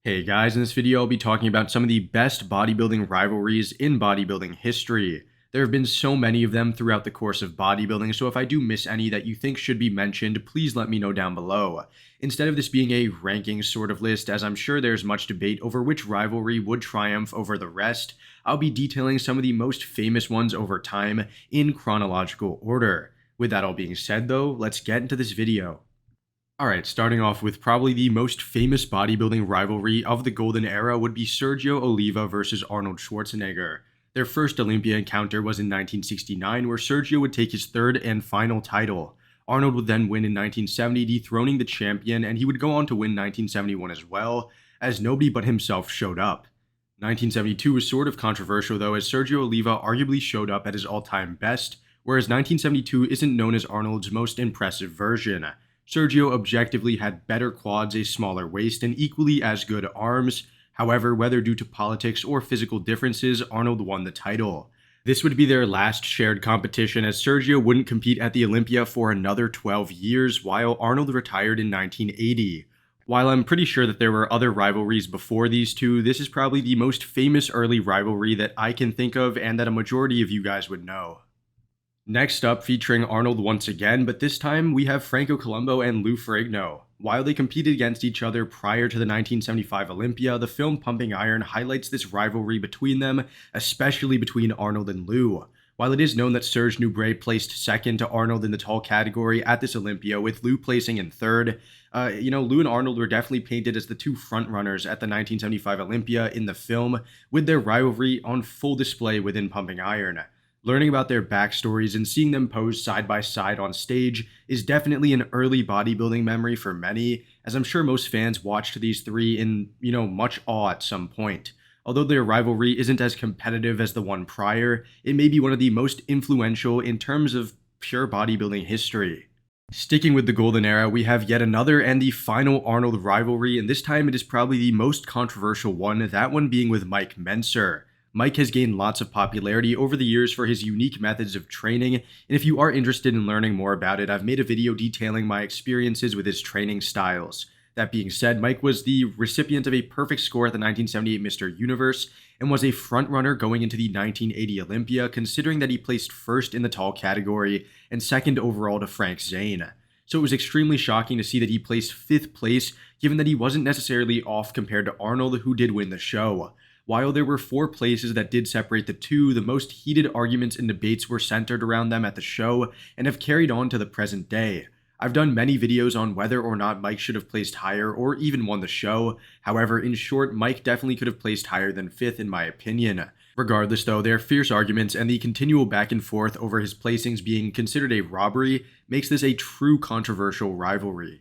Hey guys, in this video I'll be talking about some of the best bodybuilding rivalries in bodybuilding history. There have been so many of them throughout the course of bodybuilding, so if I do miss any that you think should be mentioned, please let me know down below. Instead of this being a ranking sort of list, as I'm sure there's much debate over which rivalry would triumph over the rest, I'll be detailing some of the most famous ones over time in chronological order. With that all being said though, let's get into this video. Alright, starting off with probably the most famous bodybuilding rivalry of the golden era would be Sergio Oliva versus Arnold Schwarzenegger. Their first Olympia encounter was in 1969, where Sergio would take his third and final title. Arnold would then win in 1970, dethroning the champion, and he would go on to win 1971 as well, as nobody but himself showed up. 1972 was sort of controversial though, as Sergio Oliva arguably showed up at his all-time best, whereas 1972 isn't known as Arnold's most impressive version. Sergio objectively had better quads, a smaller waist, and equally as good arms. However, whether due to politics or physical differences, Arnold won the title. This would be their last shared competition, as Sergio wouldn't compete at the Olympia for another 12 years, while Arnold retired in 1980. While I'm pretty sure that there were other rivalries before these two, this is probably the most famous early rivalry that I can think of and that a majority of you guys would know. Next up, featuring Arnold once again, but this time we have Franco Columbu and Lou Ferrigno. While they competed against each other prior to the 1975 Olympia, the film Pumping Iron highlights this rivalry between them, especially between Arnold and Lou. While it is known that Serge Nubret placed second to Arnold in the tall category at this Olympia, with Lou placing in third, Lou and Arnold were definitely painted as the two frontrunners at the 1975 Olympia in the film, with their rivalry on full display within Pumping Iron. Learning about their backstories and seeing them pose side by side on stage is definitely an early bodybuilding memory for many, as I'm sure most fans watched these three in, much awe at some point. Although their rivalry isn't as competitive as the one prior, it may be one of the most influential in terms of pure bodybuilding history. Sticking with the golden era, we have yet another and the final Arnold rivalry, and this time it is probably the most controversial one, that one being with Mike Mentzer. Mike has gained lots of popularity over the years for his unique methods of training, and if you are interested in learning more about it, I've made a video detailing my experiences with his training styles. That being said, Mike was the recipient of a perfect score at the 1978 Mr. Universe, and was a frontrunner going into the 1980 Olympia, considering that he placed first in the tall category and second overall to Frank Zane. So it was extremely shocking to see that he placed 5th place, given that he wasn't necessarily off compared to Arnold, who did win the show. While there were 4 places that did separate the two, the most heated arguments and debates were centered around them at the show and have carried on to the present day. I've done many videos on whether or not Mike should have placed higher or even won the show. However, in short, Mike definitely could have placed higher than 5th in my opinion. Regardless though, their fierce arguments and the continual back and forth over his placings being considered a robbery makes this a true controversial rivalry.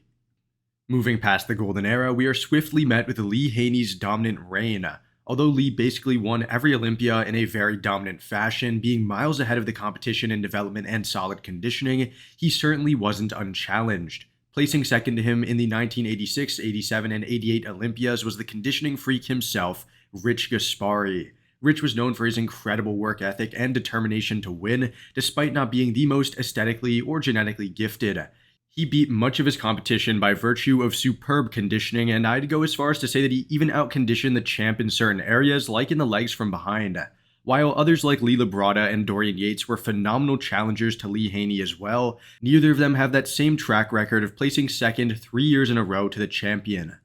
Moving past the golden era, we are swiftly met with Lee Haney's dominant reign. Although Lee basically won every Olympia in a very dominant fashion, being miles ahead of the competition in development and solid conditioning, he certainly wasn't unchallenged. Placing second to him in the 1986, 87, and 88 Olympias was the conditioning freak himself, Rich Gaspari. Rich was known for his incredible work ethic and determination to win, despite not being the most aesthetically or genetically gifted. He beat much of his competition by virtue of superb conditioning, and I'd go as far as to say that he even outconditioned the champ in certain areas, like in the legs from behind. While others like Lee Labrada and Dorian Yates were phenomenal challengers to Lee Haney as well, neither of them have that same track record of placing second 3 years in a row to the champion.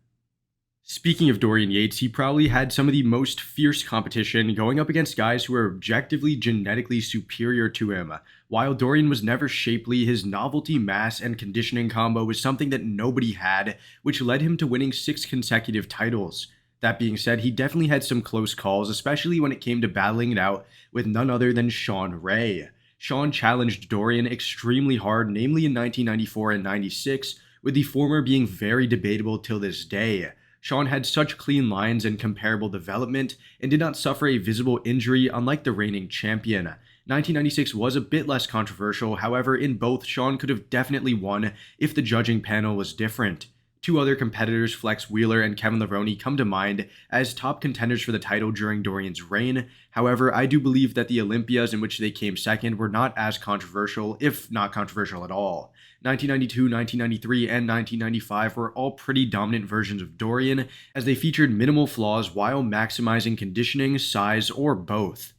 Speaking of Dorian Yates, he probably had some of the most fierce competition, going up against guys who were objectively genetically superior to him. While Dorian was never shapely, his novelty mass and conditioning combo was something that nobody had, which led him to winning 6 consecutive titles. That being said, he definitely had some close calls, especially when it came to battling it out with none other than Sean Ray. Sean challenged Dorian extremely hard, namely in 1994 and 96, with the former being very debatable till this day. Sean had such clean lines and comparable development, and did not suffer a visible injury unlike the reigning champion. 1996 was a bit less controversial, however in both Sean could have definitely won if the judging panel was different. 2 other competitors, Flex Wheeler and Kevin Levrone, come to mind as top contenders for the title during Dorian's reign. However, I do believe that the Olympias in which they came second were not as controversial, if not controversial at all. 1992, 1993, and 1995 were all pretty dominant versions of Dorian, as they featured minimal flaws while maximizing conditioning, size, or both.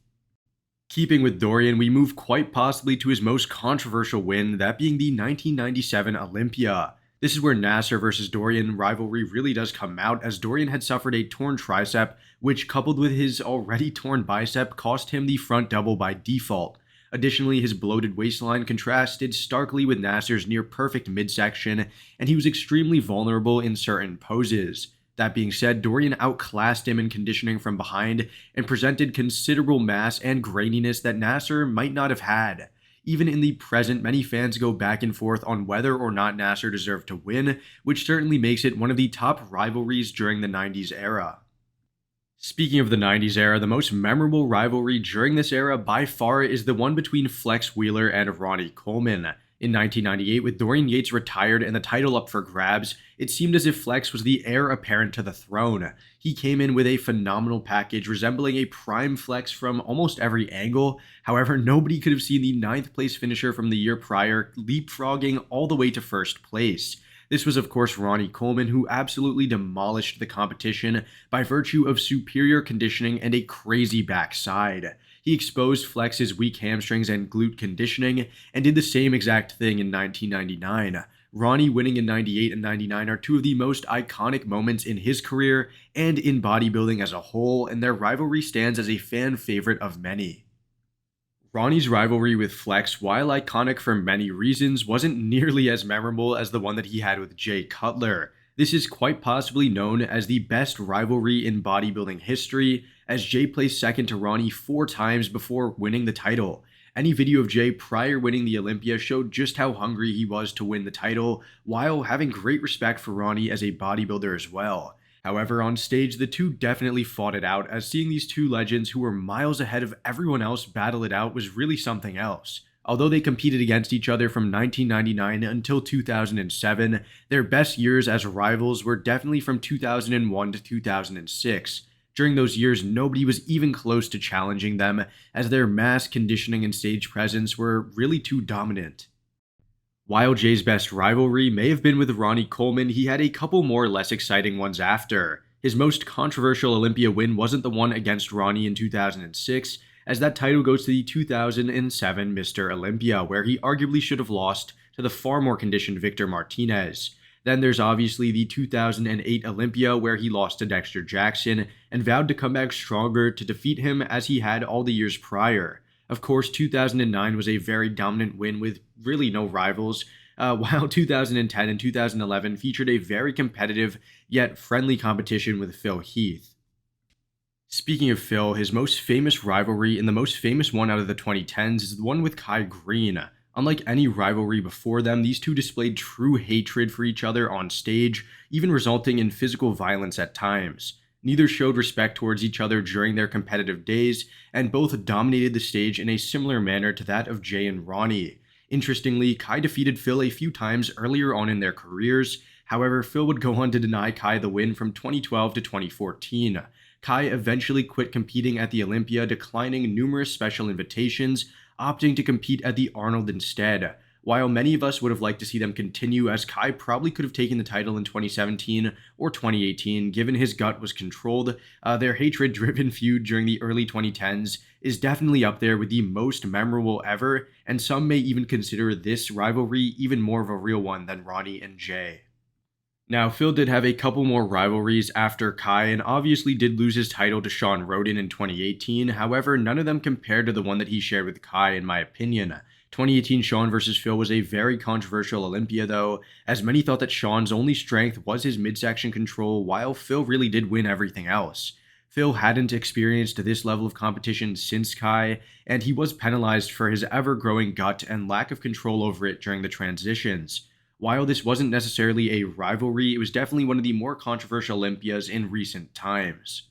Keeping with Dorian, we move quite possibly to his most controversial win, that being the 1997 Olympia. This is where Nasser versus Dorian rivalry really does come out, as Dorian had suffered a torn tricep, which coupled with his already torn bicep cost him the front double by default. Additionally, his bloated waistline contrasted starkly with Nasser's near perfect midsection, and he was extremely vulnerable in certain poses. That being said, Dorian outclassed him in conditioning from behind and presented considerable mass and graininess that Nasser might not have had. Even in the present, many fans go back and forth on whether or not Nasser deserved to win, which certainly makes it one of the top rivalries during the 90s era. Speaking of the 90s era, the most memorable rivalry during this era by far is the one between Flex Wheeler and Ronnie Coleman. In 1998, with Dorian Yates retired and the title up for grabs, it seemed as if Flex was the heir apparent to the throne. He came in with a phenomenal package resembling a prime Flex from almost every angle. However, nobody could have seen the 9th place finisher from the year prior leapfrogging all the way to first place. This was, of course, Ronnie Coleman, who absolutely demolished the competition by virtue of superior conditioning and a crazy backside. He exposed Flex's weak hamstrings and glute conditioning, and did the same exact thing in 1999. Ronnie winning in 98 and 99 are two of the most iconic moments in his career and in bodybuilding as a whole, and their rivalry stands as a fan favorite of many. Ronnie's rivalry with Flex, while iconic for many reasons, wasn't nearly as memorable as the one that he had with Jay Cutler. This is quite possibly known as the best rivalry in bodybuilding history, as Jay placed second to Ronnie 4 times before winning the title. Any video of Jay prior winning the Olympia showed just how hungry he was to win the title, while having great respect for Ronnie as a bodybuilder as well. However, on stage, the two definitely fought it out, as seeing these two legends who were miles ahead of everyone else battle it out was really something else. Although they competed against each other from 1999 until 2007, their best years as rivals were definitely from 2001 to 2006. During those years, nobody was even close to challenging them, as their mass, conditioning, and stage presence were really too dominant. While Jay's best rivalry may have been with Ronnie Coleman, he had a couple more less exciting ones after. His most controversial Olympia win wasn't the one against Ronnie in 2006, as that title goes to the 2007 Mr. Olympia, where he arguably should have lost to the far more conditioned Victor Martinez. Then there's obviously the 2008 Olympia, where he lost to Dexter Jackson and vowed to come back stronger to defeat him as he had all the years prior. Of course, 2009 was a very dominant win with really no rivals, while 2010 and 2011 featured a very competitive yet friendly competition with Phil Heath. Speaking of Phil, his most famous rivalry and the most famous one out of the 2010s is the one with Kai Green. Unlike any rivalry before them, these two displayed true hatred for each other on stage, even resulting in physical violence at times. Neither showed respect towards each other during their competitive days, and both dominated the stage in a similar manner to that of Jay and Ronnie. Interestingly, Kai defeated Phil a few times earlier on in their careers. However, Phil would go on to deny Kai the win from 2012 to 2014. Kai eventually quit competing at the Olympia, declining numerous special invitations, opting to compete at the Arnold instead. While many of us would have liked to see them continue, as Kai probably could have taken the title in 2017 or 2018, given his gut was controlled, their hatred-driven feud during the early 2010s is definitely up there with the most memorable ever, and some may even consider this rivalry even more of a real one than Ronnie and Jay. Now, Phil did have a couple more rivalries after Kai, and obviously did lose his title to Sean Roden in 2018. However, none of them compared to the one that he shared with Kai, in my opinion. 2018 Sean versus Phil was a very controversial Olympia though, as many thought that Sean's only strength was his midsection control, while Phil really did win everything else. Phil hadn't experienced this level of competition since Kai, and he was penalized for his ever-growing gut and lack of control over it during the transitions. While this wasn't necessarily a rivalry, it was definitely one of the more controversial Olympias in recent times.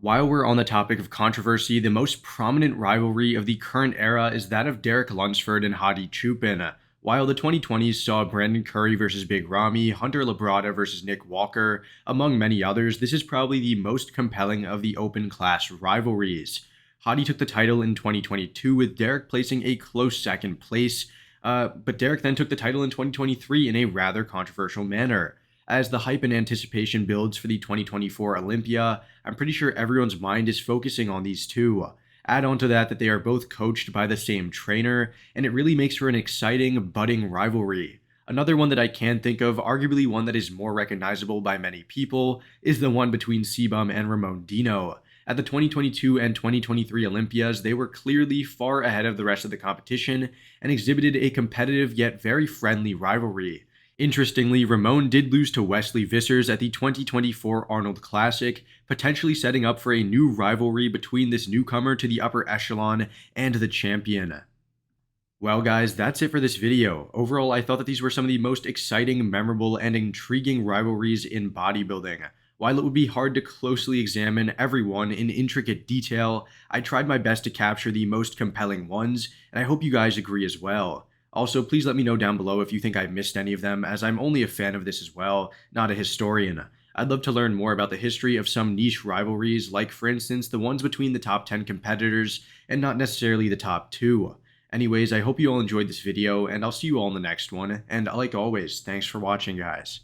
While we're on the topic of controversy, the most prominent rivalry of the current era is that of Derek Lunsford and Hadi Chupin. While the 2020s saw Brandon Curry versus Big Ramy, Hunter Labrada versus Nick Walker, among many others, this is probably the most compelling of the open class rivalries. Hadi took the title in 2022, with Derek placing a close second place. But Derek then took the title in 2023 in a rather controversial manner. As the hype and anticipation builds for the 2024 Olympia, I'm pretty sure everyone's mind is focusing on these two. Add on to that they are both coached by the same trainer, and it really makes for an exciting, budding rivalry. Another one that I can think of, arguably one that is more recognizable by many people, is the one between Sebum and Ramon Dino. At the 2022 and 2023 Olympias, they were clearly far ahead of the rest of the competition and exhibited a competitive yet very friendly rivalry. Interestingly, Ramon did lose to Wesley Vissers at the 2024 Arnold Classic, potentially setting up for a new rivalry between this newcomer to the upper echelon and the champion. Well guys, that's it for this video. Overall, I thought that these were some of the most exciting, memorable, and intriguing rivalries in bodybuilding. While it would be hard to closely examine every one in intricate detail, I tried my best to capture the most compelling ones, and I hope you guys agree as well. Also, please let me know down below if you think I've missed any of them, as I'm only a fan of this as well, not a historian. I'd love to learn more about the history of some niche rivalries, like for instance the ones between the top 10 competitors and not necessarily the top 2. Anyways, I hope you all enjoyed this video, and I'll see you all in the next one, and like always, thanks for watching guys.